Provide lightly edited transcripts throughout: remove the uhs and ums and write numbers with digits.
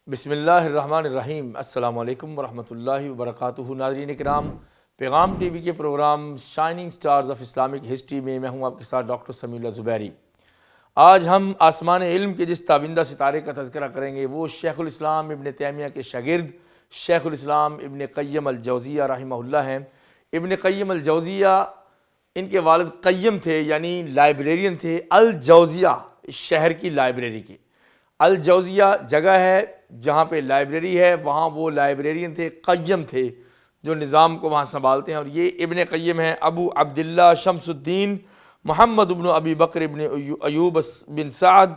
بسم اللہ الرحمن الرحیم۔ السلام علیکم ورحمۃ اللہ وبرکاتہ۔ ناظرین کرام، پیغام ٹی وی کے programme shining stars of Islamic history میں میں ہوں آپ کے ساتھ ڈاکٹر سمیع اللہ زبیری۔ آج ہم آسمان علم کے جس تابندہ ستارے کا تذکرہ کریں گے وہ شیخ الاسلام ابن تیمیہ کے شاگرد شیخ الاسلام ابن قیم الجوزیہ رحمہ اللہ ہیں۔ ابن قیم الجوزیہ، ان کے والد قیم تھے، یعنی لائبریرین تھے، الجوزیہ شہر کی لائبریری کی۔ الجوزیہ جگہ ہے جہاں پہ لائبریری ہے، وہاں وہ لائبریرین تھے، قیم تھے جو نظام کو وہاں سنبھالتے ہیں۔ اور یہ ابن قیم ہیں ابو عبداللہ شمس الدین محمد ابن ابی بکر ابن ایوب بن سعد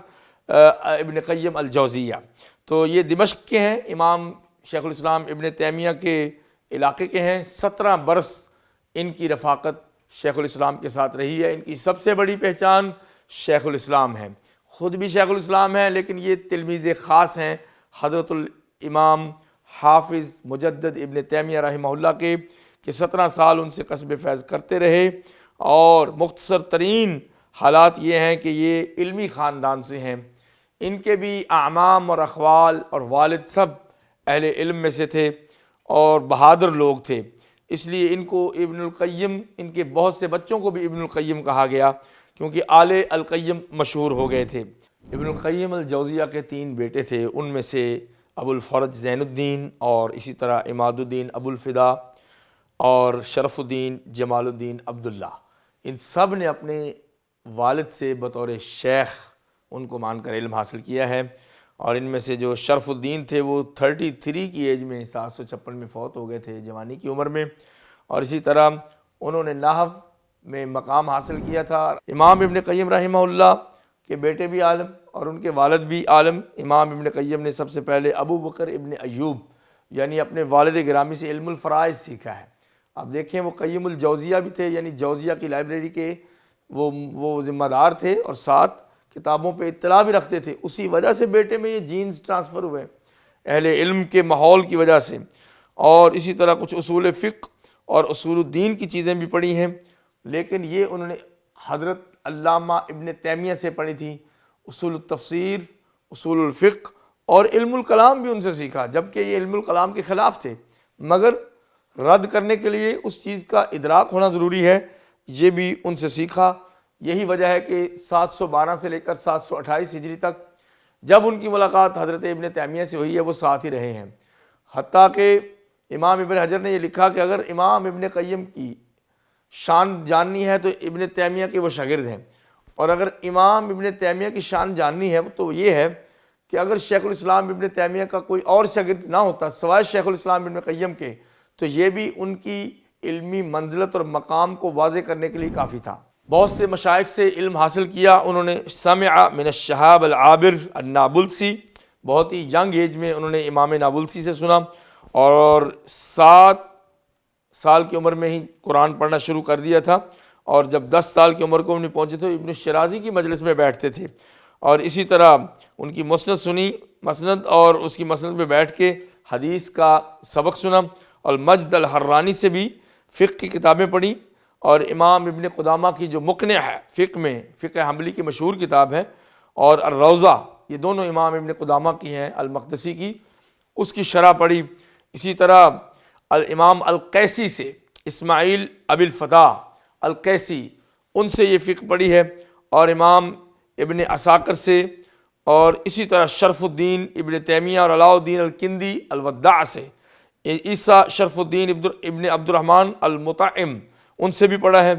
ابن قیم الجوزیہ۔ تو یہ دمشق کے ہیں، امام شیخ الاسلام ابن تیمیہ کے علاقے کے ہیں۔ 17 برس ان کی رفاقت شیخ الاسلام کے ساتھ رہی ہے۔ ان کی سب سے بڑی پہچان شیخ الاسلام ہے، خود بھی شیخ الاسلام ہیں، لیکن یہ تلمیذ خاص ہیں حضرت الامام حافظ مجدد ابن تیمیہ رحمہ اللہ کے، کہ 17 سال ان سے قصب فیض کرتے رہے۔ اور مختصر ترین حالات یہ ہیں کہ یہ علمی خاندان سے ہیں، ان کے بھی اعمام اور اخوال اور والد سب اہل علم میں سے تھے اور بہادر لوگ تھے، اس لیے ان کو ابن القیم، ان کے بہت سے بچوں کو بھی ابن القیم کہا گیا کیونکہ آل القیم مشہور ہو گئے تھے۔ ابن القیم الجوزیہ کے 3 بیٹے تھے، ان میں سے ابو الفرج زین الدین، اور اسی طرح عماد الدین ابو الفدا، اور شرف الدین جمال الدین عبداللہ۔ ان سب نے اپنے والد سے بطور شیخ ان کو مان کر علم حاصل کیا ہے۔ اور ان میں سے جو شرف الدین تھے وہ 33 کی ایج میں 756 میں فوت ہو گئے تھے، جوانی کی عمر میں۔ اور اسی طرح انہوں نے نحو میں مقام حاصل کیا تھا۔ امام ابن قیم رحمہ اللہ کے بیٹے بھی عالم اور ان کے والد بھی عالم۔ امام ابن قیم نے سب سے پہلے ابو بکر ابن ایوب یعنی اپنے والد گرامی سے علم الفرائض سیکھا ہے۔ اب دیکھیں، وہ قیم الجوزیہ بھی تھے، یعنی جوزیہ کی لائبریری کے وہ ذمہ دار تھے اور ساتھ کتابوں پہ اطلاع بھی رکھتے تھے۔ اسی وجہ سے بیٹے میں یہ جینز ٹرانسفر ہوئے، اہل علم کے ماحول کی وجہ سے۔ اور اسی طرح کچھ اصول فقہ اور اصول الدین کی چیزیں بھی پڑھی ہیں، لیکن یہ انہوں نے حضرت علامہ ابن تیمیہ سے پڑھی تھی۔ اصول التفسیر، اصول الفقہ اور علم الکلام بھی ان سے سیکھا، جبکہ یہ علم الکلام کے خلاف تھے، مگر رد کرنے کے لیے اس چیز کا ادراک ہونا ضروری ہے، یہ بھی ان سے سیکھا۔ یہی وجہ ہے کہ 712 سے لے کر 728 ہجری تک جب ان کی ملاقات حضرت ابن تیمیہ سے ہوئی ہے وہ ساتھ ہی رہے ہیں۔ حتیٰ کہ امام ابن حجر نے یہ لکھا کہ اگر امام ابن قیم کی شان جاننی ہے تو ابن تیمیہ کے وہ شاگرد ہیں، اور اگر امام ابن تیمیہ کی شان جاننی ہے تو یہ ہے کہ اگر شیخ الاسلام ابن تیمیہ کا کوئی اور شاگرد نہ ہوتا سوائے شیخ الاسلام ابن قیم کے، تو یہ بھی ان کی علمی منزلت اور مقام کو واضح کرنے کے لیے کافی تھا۔ بہت سے مشائخ سے علم حاصل کیا انہوں نے۔ سمع من الشہاب العابر النابلسی، بہت ہی ینگ ایج میں انہوں نے امام نابلسی سے سنا، اور 7 سال کی عمر میں ہی قرآن پڑھنا شروع کر دیا تھا، اور جب 10 سال کی عمر کو انہیں پہنچے تو ابن شرازی کی مجلس میں بیٹھتے تھے، اور اسی طرح ان کی مسند سنی، مسند اور اس کی مسند میں بیٹھ کے حدیث کا سبق سنا، اور مجد الحرانی سے بھی فقہ کی کتابیں پڑھی، اور امام ابن قدامہ کی جو مقنع ہے فقہ میں، فقہ حنبلی کی مشہور کتاب ہے، اور الروضہ، یہ دونوں امام ابن قدامہ کی ہیں، المقدسی کی، اس کی شرح پڑھی۔ اسی طرح الامام القیسی سے، اسماعیل ابی الفتح القیسی، ان سے یہ فقہ پڑھی ہے، اور امام ابن عساکر سے، اور اسی طرح شرف الدین ابن تیمیہ اور علاء الدین الکندی الوداع سے، عیسیٰ شرف الدین ابن عبد الرحمن المطعم، ان سے بھی پڑھا ہے۔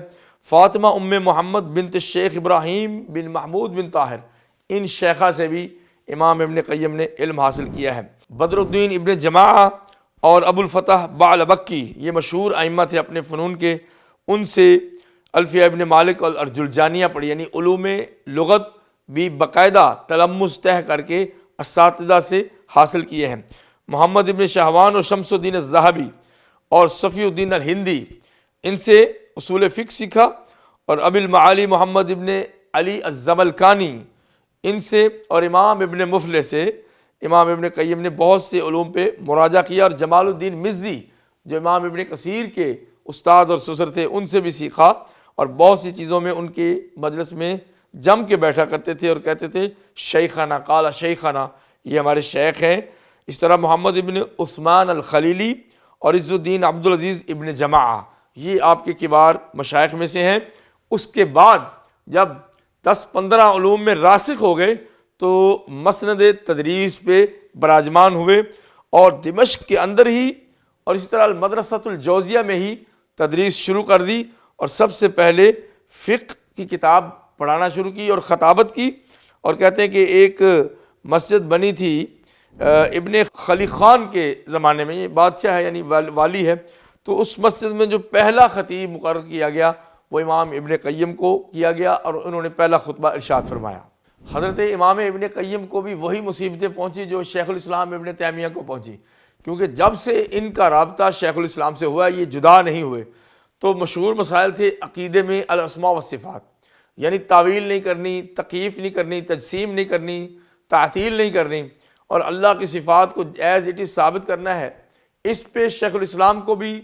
فاطمہ ام محمد بنت شیخ ابراہیم بن محمود بن طاہر، ان شیخہ سے بھی امام ابن قیم نے علم حاصل کیا ہے۔ بدر الدین ابن جماعہ اور ابو الفتح بعلبکی یہ مشہور ائمہ تھے اپنے فنون کے، ان سے الفیہ ابن مالک اور الجرجانیہ پڑھی، یعنی علوم لغت بھی باقاعدہ تلمذ طے کر کے اساتذہ سے حاصل کیے ہیں۔ محمد ابن شہوان اور شمس الدین الذہبی اور صفی الدین الہندی، ان سے اصول فقہ سیکھا، اور ابی المعالی محمد ابن علی الزملکانی، ان سے اور امام ابن مفلح سے امام ابن قیم نے بہت سے علوم پہ مراجعہ کیا، اور جمال الدین مزی جو امام ابن کثیر کے استاد اور سسر تھے ان سے بھی سیکھا، اور بہت سی چیزوں میں ان کے مجلس میں جم کے بیٹھا کرتے تھے اور کہتے تھے شیخانہ، قال شیخانہ، یہ ہمارے شیخ ہیں۔ اس طرح محمد ابن عثمان الخلیلی اور عز الدین عبدالعزیز ابن جماعہ یہ آپ کے کبار مشائخ میں سے ہیں۔ اس کے بعد جب 10-15 علوم میں راسخ ہو گئے تو مسند تدریس پہ براجمان ہوئے، اور دمشق کے اندر ہی اور اسی طرح المدرسۃ الجوزیہ میں ہی تدریس شروع کر دی، اور سب سے پہلے فقہ کی کتاب پڑھانا شروع کی اور خطابت کی۔ اور کہتے ہیں کہ ایک مسجد بنی تھی ابن خلی خان کے زمانے میں، یہ بادشاہ ہے یعنی والی ہے، تو اس مسجد میں جو پہلا خطیب مقرر کیا گیا وہ امام ابن قیم کو کیا گیا، اور انہوں نے پہلا خطبہ ارشاد فرمایا۔ حضرت امام ابن قیم کو بھی وہی مصیبتیں پہنچی جو شیخ الاسلام ابن تیمیہ کو پہنچی، کیونکہ جب سے ان کا رابطہ شیخ الاسلام سے ہوا یہ جدا نہیں ہوئے، تو مشہور مسائل تھے عقیدے میں الاسماء والصفات، یعنی تعویل نہیں کرنی، تکییف نہیں کرنی، تجسیم نہیں کرنی، تعطیل نہیں کرنی، اور اللہ کی صفات کو ایز اٹ از ثابت کرنا ہے۔ اس پہ شیخ الاسلام کو بھی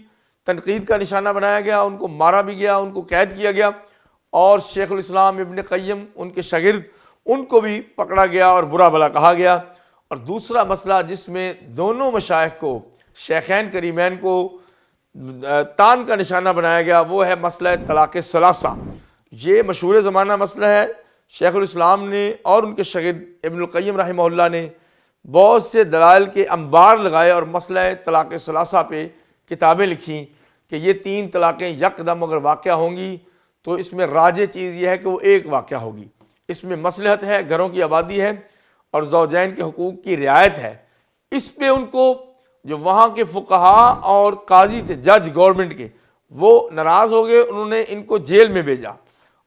تنقید کا نشانہ بنایا گیا، ان کو مارا بھی گیا، ان کو قید کیا گیا، اور شیخ الاسلام ابن قیم ان کے شاگرد ان کو بھی پکڑا گیا اور برا بھلا کہا گیا۔ اور دوسرا مسئلہ جس میں دونوں مشائخ کو، شیخین کریمین کو تان کا نشانہ بنایا گیا وہ ہے مسئلہ طلاق ثلاثہ۔ یہ مشہور زمانہ مسئلہ ہے، شیخ الاسلام نے اور ان کے شاگرد ابن القیم رحمہ اللہ نے بہت سے دلائل کے انبار لگائے اور مسئلہ طلاق ثلاثہ پہ کتابیں لکھیں کہ یہ 3 طلاقیں یکدم اگر واقع ہوں گی تو اس میں راجح چیز یہ ہے کہ وہ ایک واقع ہوگی، اس میں مصلحت ہے، گھروں کی آبادی ہے اور زوجین کے حقوق کی رعایت ہے۔ اس پہ ان کو جو وہاں کے فقہا اور قاضی تھے، جج گورنمنٹ کے، وہ ناراض ہو گئے، انہوں نے ان کو جیل میں بھیجا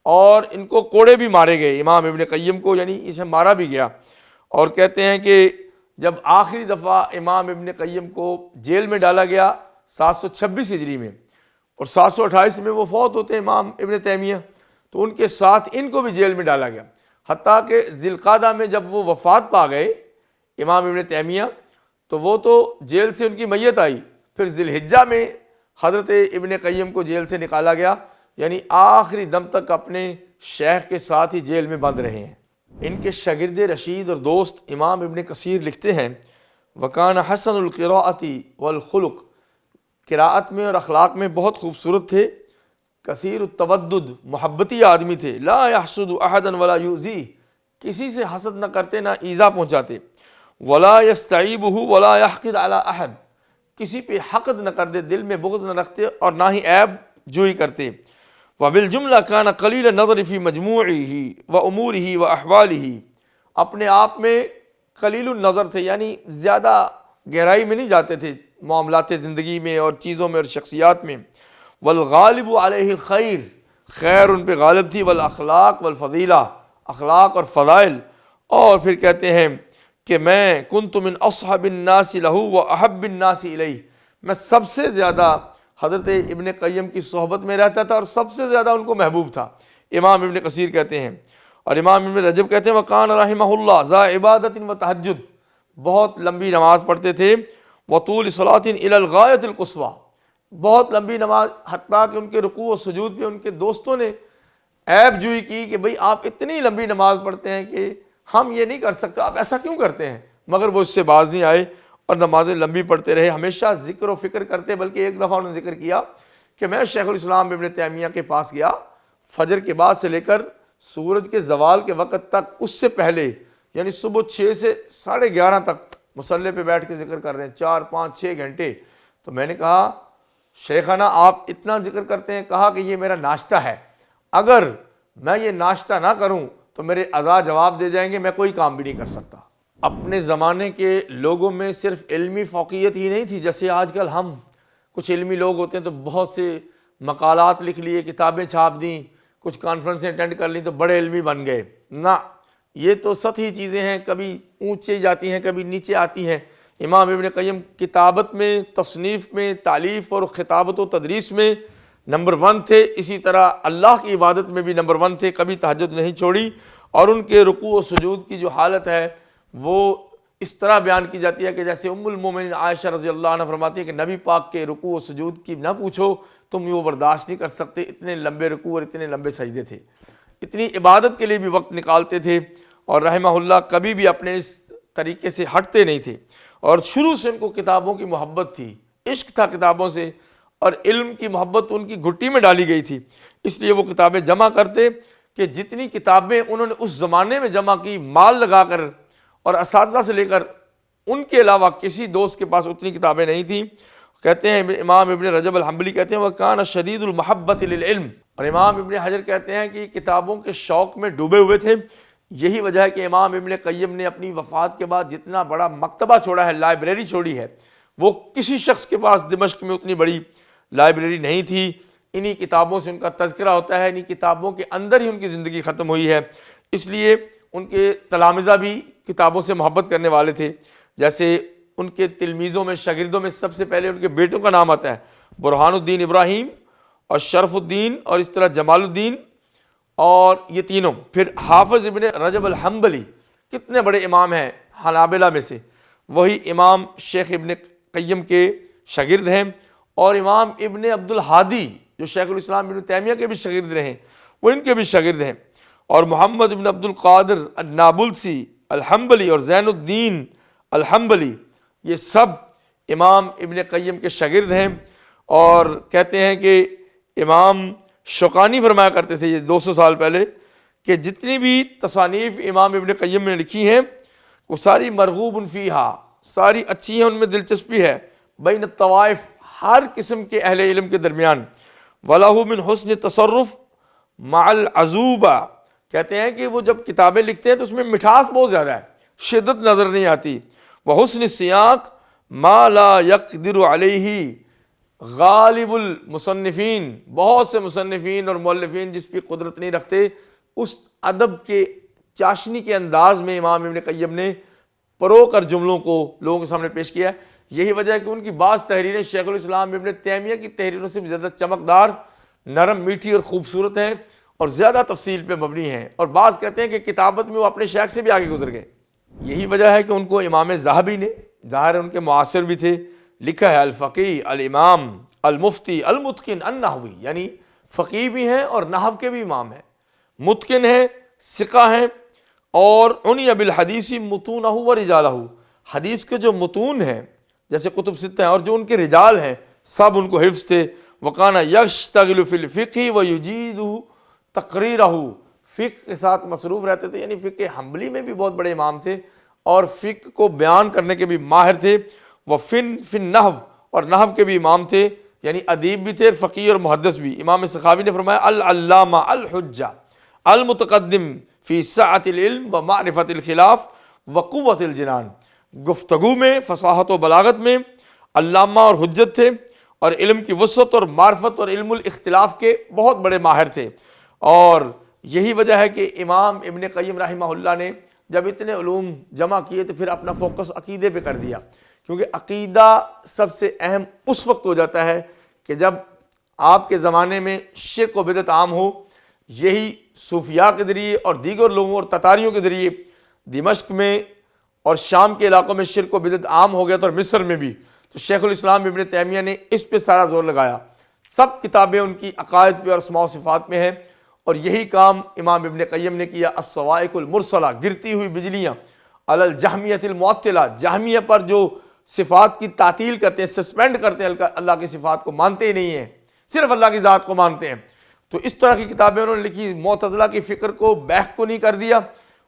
اور ان کو کوڑے بھی مارے گئے، امام ابن قیم کو یعنی اسے مارا بھی گیا۔ اور کہتے ہیں کہ جب آخری دفعہ امام ابن قیم کو جیل میں ڈالا گیا 726 ہجری میں، اور 728 میں وہ فوت ہوتے ہیں امام ابن تیمیہ، تو ان کے ساتھ ان کو بھی جیل میں ڈالا گیا، حتیٰ کہ ذی القعدہ میں جب وہ وفات پا گئے امام ابن تیمیہ تو وہ تو جیل سے ان کی میت آئی، پھر ذی الحجہ میں حضرت ابن قیم کو جیل سے نکالا گیا، یعنی آخری دم تک اپنے شیخ کے ساتھ ہی جیل میں بند رہے ہیں۔ ان کے شاگرد رشید اور دوست امام ابن کثیر لکھتے ہیں وَكَانَ حَسَنُ الْقِرَاءَةِ وَالْخُلُقِ، قراءت میں اور اخلاق میں بہت خوبصورت تھے، کثیر التودد، محبتی آدمی تھے، لا يحسد احدا ولا یؤذیہ، کسی سے حسد نہ کرتے نہ ایذا پہنچاتے، ولا یستعیبہ ولا یحقد علی احد، کسی پہ حقد نہ کرتے، دل میں بغض نہ رکھتے اور نہ ہی عیب جوئی کرتے۔ وبالجملہ کان قلیل النظر فی مجموعہ وامورہ واحوالہ، اپنے آپ میں قلیل النظر تھے، یعنی زیادہ گہرائی میں نہیں جاتے تھے معاملات زندگی میں اور چیزوں میں اور شخصیات میں۔ والغالب علیہ الخیر، خیر ان پہ غالب تھی، والاخلاق والفضیلہ، اخلاق اور فضائل۔ اور پھر کہتے ہیں کہ میں کنت من اصحب الناس لہ واحب الناس الیہ، میں سب سے زیادہ حضرت ابن قیم کی صحبت میں رہتا تھا اور سب سے زیادہ ان کو محبوب تھا، امام ابن کثیر کہتے ہیں۔ اور امام ابن رجب کہتے ہیں وقان رحمہ اللہ ذا عبادت و تہجد، بہت لمبی نماز پڑھتے تھے، وطول صلاۃ الی الغایۃ القصویٰ، بہت لمبی نماز، حتیٰ کہ ان کے رکوع و سجود پہ ان کے دوستوں نے عیب جوئی کی کہ بھئی آپ اتنی لمبی نماز پڑھتے ہیں کہ ہم یہ نہیں کر سکتے، آپ ایسا کیوں کرتے ہیں؟ مگر وہ اس سے باز نہیں آئے اور نمازیں لمبی پڑھتے رہے، ہمیشہ ذکر و فکر کرتے، بلکہ ایک دفعہ انہوں نے ذکر کیا کہ میں شیخ الاسلام ابن تیمیہ کے پاس گیا، فجر کے بعد سے لے کر سورج کے زوال کے وقت تک، اس سے پہلے یعنی صبح 6 سے 11:30 تک مصلی پہ بیٹھ کے ذکر کر رہے ہیں، 4 5 6 گھنٹے۔ تو میں نے کہا شیخانہ آپ اتنا ذکر کرتے ہیں، کہا کہ یہ میرا ناشتہ ہے، اگر میں یہ ناشتہ نہ کروں تو میرے اعضاء جواب دے جائیں گے، میں کوئی کام بھی نہیں کر سکتا۔ اپنے زمانے کے لوگوں میں صرف علمی فوقیت ہی نہیں تھی، جیسے آج کل ہم کچھ علمی لوگ ہوتے ہیں تو بہت سے مقالات لکھ لیے، کتابیں چھاپ دیں، کچھ کانفرنسیں اٹینڈ کر لیں تو بڑے علمی بن گئے۔ نہ، یہ تو سطحی چیزیں ہیں، کبھی اونچے جاتی ہیں کبھی نیچے آتی ہیں۔ امام ابن قیم کتابت میں، تصنیف میں، تالیف اور خطابت و تدریس میں نمبر 1 تھے، اسی طرح اللہ کی عبادت میں بھی نمبر 1 تھے، کبھی تہجد نہیں چھوڑی۔ اور ان کے رکوع و سجود کی جو حالت ہے وہ اس طرح بیان کی جاتی ہے کہ جیسے ام المومنین عائشہ رضی اللہ عنہ فرماتی ہے کہ نبی پاک کے رکوع و سجود کی نہ پوچھو، تم وہ برداشت نہیں کر سکتے، اتنے لمبے رکوع اور اتنے لمبے سجدے تھے، اتنی عبادت کے لیے بھی وقت نکالتے تھے، اور رحمہ اللہ کبھی بھی اپنے اس طریقے سے ہٹتے نہیں تھے۔ اور شروع سے ان کو کتابوں کی محبت تھی، عشق تھا کتابوں سے، اور علم کی محبت ان کی گھٹی میں ڈالی گئی تھی، اس لیے وہ کتابیں جمع کرتے کہ جتنی کتابیں انہوں نے اس زمانے میں جمع کی، مال لگا کر اور اساتذہ سے لے کر، ان کے علاوہ کسی دوست کے پاس اتنی کتابیں نہیں تھیں۔ کہتے ہیں امام ابن رجب الحنبلی کہتے ہیں وَكَانَ شَدِيدُ الْمَحَبَّةِ لِلْعِلْمِ، اور امام ابن حجر کہتے ہیں کہ کتابوں کے شوق میں ڈوبے ہوئے تھے۔ یہی وجہ ہے کہ امام ابن قیم نے اپنی وفات کے بعد جتنا بڑا مکتبہ چھوڑا ہے، لائبریری چھوڑی ہے، وہ کسی شخص کے پاس دمشق میں اتنی بڑی لائبریری نہیں تھی۔ انہی کتابوں سے ان کا تذکرہ ہوتا ہے، انہی کتابوں کے اندر ہی ان کی زندگی ختم ہوئی ہے۔ اس لیے ان کے تلامذہ بھی کتابوں سے محبت کرنے والے تھے، جیسے ان کے تلمیذوں میں، شاگردوں میں سب سے پہلے ان کے بیٹوں کا نام آتا ہے، برہان الدین ابراہیم اور شرف الدین اور اس طرح جمال الدین، اور یہ تینوں۔ پھر حافظ ابن رجب الحنبلی کتنے بڑے امام ہیں حنابلہ میں سے، وہی امام شیخ ابن قیم کے شاگرد ہیں، اور امام ابن عبد الہادی جو شیخ الاسلام ابن تیمیہ کے بھی شاگرد رہے وہ ان کے بھی شاگرد ہیں، اور محمد ابن عبد القادر النابلسی الحنبلی اور زین الدین الحنبلی، یہ سب امام ابن قیم کے شاگرد ہیں۔ اور کہتے ہیں کہ امام شوکانی فرمایا کرتے تھے، یہ 200 سال پہلے، کہ جتنی بھی تصانیف امام ابن قیم نے لکھی ہیں وہ ساری مرغوب فیہا، ساری اچھی ہیں، ان میں دلچسپی ہے، بین الطوائف، ہر قسم کے اہل علم کے درمیان، وَلَهُ مِنْ حُسْنِ تصرف مع العذوبہ، کہتے ہیں کہ وہ جب کتابیں لکھتے ہیں تو اس میں مٹھاس بہت زیادہ ہے، شدت نظر نہیں آتی، وحسن السیاق ما لا یقدر علیہ غالب المصنفین، بہت سے مصنفین اور مؤلفین جس پہ قدرت نہیں رکھتے، اس ادب کے چاشنی کے انداز میں امام ابن قیم نے پرو کر جملوں کو لوگوں کے سامنے پیش کیا ہے۔ یہی وجہ ہے کہ ان کی بعض تحریریں شیخ الاسلام ابن تیمیہ کی تحریروں سے بھی زیادہ چمکدار، نرم، میٹھی اور خوبصورت ہیں، اور زیادہ تفصیل پہ مبنی ہیں، اور بعض کہتے ہیں کہ کتابت میں وہ اپنے شیخ سے بھی آگے گزر گئے۔ یہی وجہ ہے کہ ان کو امام ذہبی نے، ظاہر ان کے معاصر بھی تھے، لکھا ہے الفقی الامام المفتی المتقن النحوی، یعنی فقی بھی ہیں اور نحو کے بھی امام ہیں، متقن ہیں، ثقہ ہیں، اور عنی بالحدیث متونہ و رجالہ، حدیث کے جو متون ہیں جیسے کتب ستہ ہیں اور جو ان کے رجال ہیں سب ان کو حفظ تھے۔ وکانہ یشتغل فی الفقہ ویجید تقریرہ، فقہ کے ساتھ مصروف رہتے تھے، یعنی فقہ حنبلی میں بھی بہت بڑے امام تھے اور فقہ کو بیان کرنے کے بھی ماہر تھے۔ وہ فن نحو، اور نحو کے بھی امام تھے، یعنی ادیب بھی تھے، فقیہ اور محدث بھی۔ امام سخاوی نے فرمایا العلامہ الحجہ المتقدم فی سعۃ العلم و معرفت الخلاف و قوت الجنان، گفتگو میں، فصاحت و بلاغت میں علامہ اور حجت تھے، اور علم کی وسعت اور معرفت اور علم الاختلاف کے بہت بڑے ماہر تھے۔ اور یہی وجہ ہے کہ امام ابن قیم رحمہ اللہ نے جب اتنے علوم جمع کیے تو پھر اپنا فوکس عقیدے پہ کر دیا، کیونکہ عقیدہ سب سے اہم اس وقت ہو جاتا ہے کہ جب آپ کے زمانے میں شرک و بدعت عام ہو۔ یہی صوفیاء کے ذریعے اور دیگر لوگوں اور تتاریوں کے ذریعے دمشق میں اور شام کے علاقوں میں شرک و بدعت عام ہو گیا تھا، اور مصر میں بھی، تو شیخ الاسلام ابن تیمیہ نے اس پہ سارا زور لگایا۔ سب کتابیں ان کی عقائد پہ اور اسماء و صفات میں ہیں، اور یہی کام امام ابن قیم نے کیا۔ الصواعق المرسلہ، گرتی ہوئی بجلیاں، علی الجہمیۃ المعطلہ، جہمیہ پر جو صفات کی تعطیل کرتے ہیں، سسپینڈ کرتے ہیں، اللہ کی صفات کو مانتے ہی نہیں ہیں، صرف اللہ کی ذات کو مانتے ہیں۔ تو اس طرح کی کتابیں انہوں نے لکھی، معتزلہ کی فکر کو، بیخ کو نہیں کر دیا،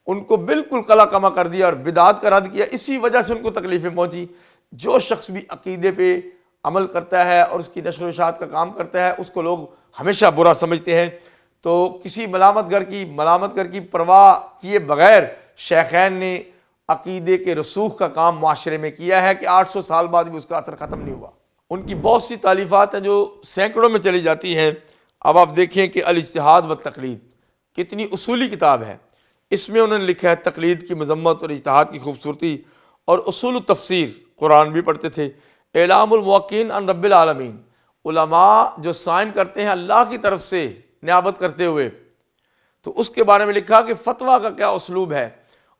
ان کو بالکل قلع کما کر دیا اور بدعات کا رد کیا۔ اسی وجہ سے ان کو تکلیفیں پہنچی۔ جو شخص بھی عقیدے پہ عمل کرتا ہے اور اس کی نشر و اشاعت کا کام کرتا ہے، اس کو لوگ ہمیشہ برا سمجھتے ہیں۔ تو کسی ملامت گر کی پرواہ کیے بغیر شیخین نے عقیدے کے رسوخ کا کام معاشرے میں کیا ہے کہ 800 سال بعد بھی اس کا اثر ختم نہیں ہوا۔ ان کی بہت سی تالیفات ہیں جو سینکڑوں میں چلی جاتی ہیں۔ اب آپ دیکھیں کہ الاجتہاد والتقلید کتنی اصولی کتاب ہے، اس میں انہوں نے لکھا ہے تقلید کی مذمت اور اجتہاد کی خوبصورتی، اور اصول التفسیر، قرآن بھی پڑھتے تھے، اعلام الموقعین عن رب العالمین، علماء جو سائن کرتے ہیں اللہ کی طرف سے نیابت کرتے ہوئے، تو اس کے بارے میں لکھا کہ فتویٰ کا کیا اسلوب ہے،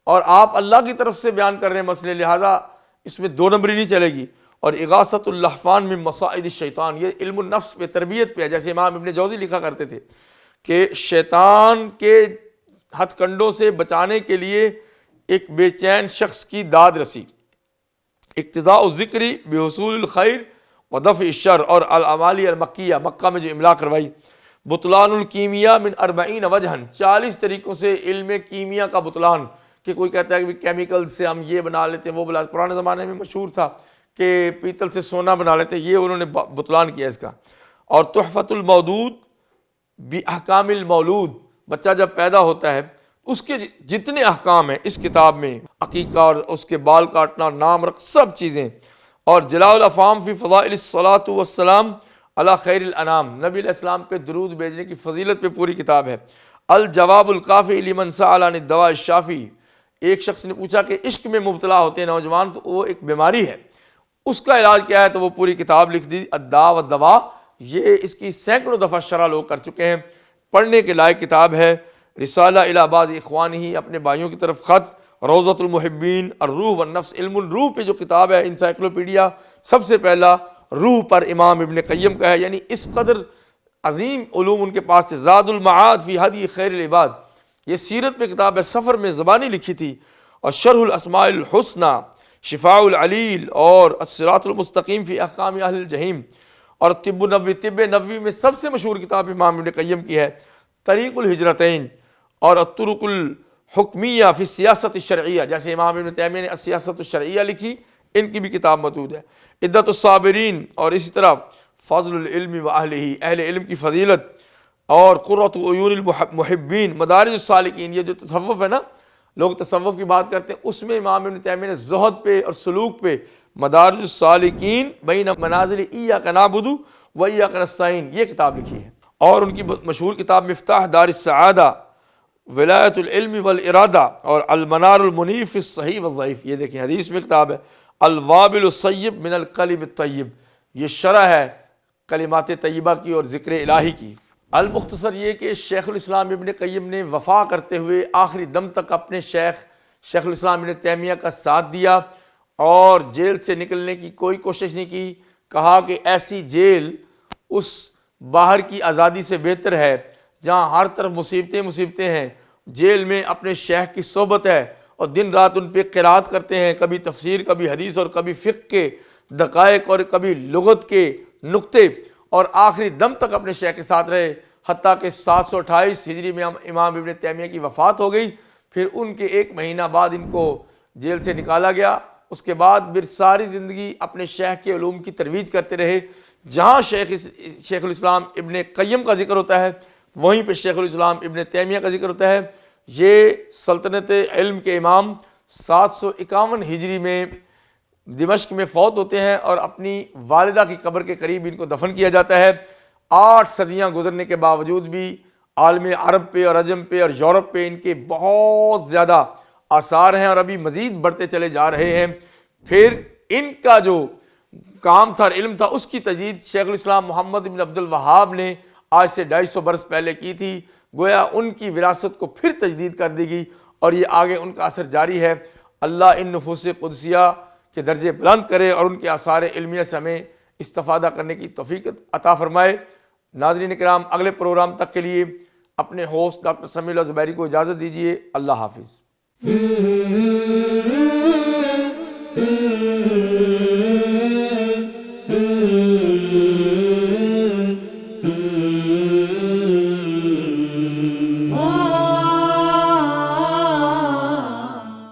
اور آپ اللہ کی طرف سے بیان کر رہے ہیں مسئلے، لہٰذا اس میں دو نمبری نہیں چلے گی۔ اور اغاثۃ اللحفان من مصائد الشیطان، یہ علم النفس پہ، تربیت پہ ہے، جیسے امام ابن جوزی لکھا کرتے تھے کہ شیطان کے ہتھ کنڈوں سے بچانے کے لیے ایک بے چین شخص کی داد رسی، اقتضاء الذکر بحصول الخیر و دفع الشر، اور الاعمال المکیہ، مکہ میں جو املا کروائی، بطلان الکیمیا من 40 وجہن، 40 طریقوں سے علم کیمیا کا بطلان، کہ کوئی کہتا ہے کہ کیمیکل سے ہم یہ بنا لیتے ہیں وہ بنا، پرانے زمانے میں مشہور تھا کہ پیتل سے سونا بنا لیتے ہیں، یہ انہوں نے بطلان کیا اس کا۔ اور تحفۃ المودود باحکام المولود، بچہ جب پیدا ہوتا ہے اس کے جتنے احکام ہیں اس کتاب میں، عقیقہ اور اس کے بال کاٹنا، نام رکھ، سب چیزیں۔ اور جلاء الافہام فی فضائل الصلاۃ والسلام علی خیر الانام، نبی علیہ السلام پہ درود بھیجنے کی فضیلت پہ پوری کتاب ہے۔ الجواب الکافی لمن سأل عن الدواء الشافی، ایک شخص نے پوچھا کہ عشق میں مبتلا ہوتے ہیں نوجوان تو وہ ایک بیماری ہے، اس کا علاج کیا ہے، تو وہ پوری کتاب لکھ دی، الداء والدواء۔ یہ اس کی سینکڑوں دفعہ شرح لوگ کر چکے ہیں، پڑھنے کے لائق کتاب ہے۔ رسالہ الی بعض اخوانہ، اپنے بھائیوں کی طرف خط۔ روضۃ المحبین، الروح والنفس، علم الروح پہ جو کتاب ہے، انسائکلوپیڈیا، سب سے پہلا روح پر امام ابن قیم کا ہے، یعنی اس قدر عظیم علوم ان کے پاس تھے۔ زاد المعاد فی ہدی خیر العباد، یہ سیرت پہ کتاب ہے، سفر میں زبانی لکھی تھی۔ اور شرح الاسماء الحسنی، شفاء العلیل، اور الصراط المستقیم فی احکام اہل الجحیم، اور طب نبوی، طب نبوی میں سب سے مشہور کتاب امام ابن قیم کی ہے، طریق الہجرتین، اور الطرق الحکمیہ فی السیاست الشرعیہ، جیسے امام ابن تیمیہ نے السیاست الشرعیہ لکھی، ان کی بھی کتاب موجود ہے۔ عدت الصابرین، اور اسی طرح فضل العلم و اہلہ، اہل علم کی فضیلت، اور قرۃ عیون المحبین، مدارج السالکین، یہ جو تصوف ہے نا، لوگ تصوف کی بات کرتے ہیں، اس میں امام ابن تیمیہ نے زہد پہ اور سلوک پہ مدارج السالکین بین منازل ایاک نعبد و ایاک نستعین، یہ کتاب لکھی ہے۔ اور ان کی مشہور کتاب مفتاح دار السعادہ، ولایت العلم والارادہ، اور المنار المنیر فی الصحیح والضعیف، یہ دیکھیں حدیث میں کتاب ہے۔ الوابل الصیب من الکلم الطیب، یہ شرح ہے کلمات طیبہ کی اور ذکر الہی کی۔ المختصر یہ کہ شیخ الاسلام ابن قیم نے وفا کرتے ہوئے آخری دم تک اپنے شیخ الاسلام ابن تیمیہ کا ساتھ دیا، اور جیل سے نکلنے کی کوئی کوشش نہیں کی۔ کہا کہ ایسی جیل اس باہر کی آزادی سے بہتر ہے جہاں ہر طرف مصیبتیں ہیں، جیل میں اپنے شیخ کی صحبت ہے، اور دن رات ان پہ قرات کرتے ہیں، کبھی تفسیر، کبھی حدیث، اور کبھی فقہ کے دقائق، اور کبھی لغت کے نقطے، اور آخری دم تک اپنے شیخ کے ساتھ رہے، حتیٰ کہ 728 ہجری میں امام ابن تیمیہ کی وفات ہو گئی۔ پھر ان کے 1 مہینہ بعد ان کو جیل سے نکالا گیا۔ اس کے بعد پھر ساری زندگی اپنے شیخ کے علوم کی ترویج کرتے رہے۔ جہاں شیخ الاسلام ابن قیم کا ذکر ہوتا ہے، وہیں پہ شیخ الاسلام ابن تیمیہ کا ذکر ہوتا ہے۔ یہ سلطنت علم کے امام 751 ہجری میں دمشق میں فوت ہوتے ہیں، اور اپنی والدہ کی قبر کے قریب ان کو دفن کیا جاتا ہے۔ 8 صدیاں گزرنے کے باوجود بھی عالم عرب پہ اور عجم پہ اور یورپ پہ ان کے بہت زیادہ آثار ہیں، اور ابھی مزید بڑھتے چلے جا رہے ہیں۔ پھر ان کا جو کام تھا، علم تھا، اس کی تجدید شیخ الاسلام محمد بن عبد الوہاب نے آج سے 250 برس پہلے کی تھی۔ گویا ان کی وراثت کو پھر تجدید کر دی گئی، اور یہ آگے ان کا اثر جاری ہے۔ اللہ ان نفوس قدسیہ کے درجے بلند کرے، اور ان کے آثار علمیہ سے ہمیں استفادہ کرنے کی توفیق عطا فرمائے۔ ناظرین کرام، اگلے پروگرام تک کے لیے اپنے ہوسٹ ڈاکٹر سمیع اللہ زبیری کو اجازت دیجیے۔ اللہ حافظ۔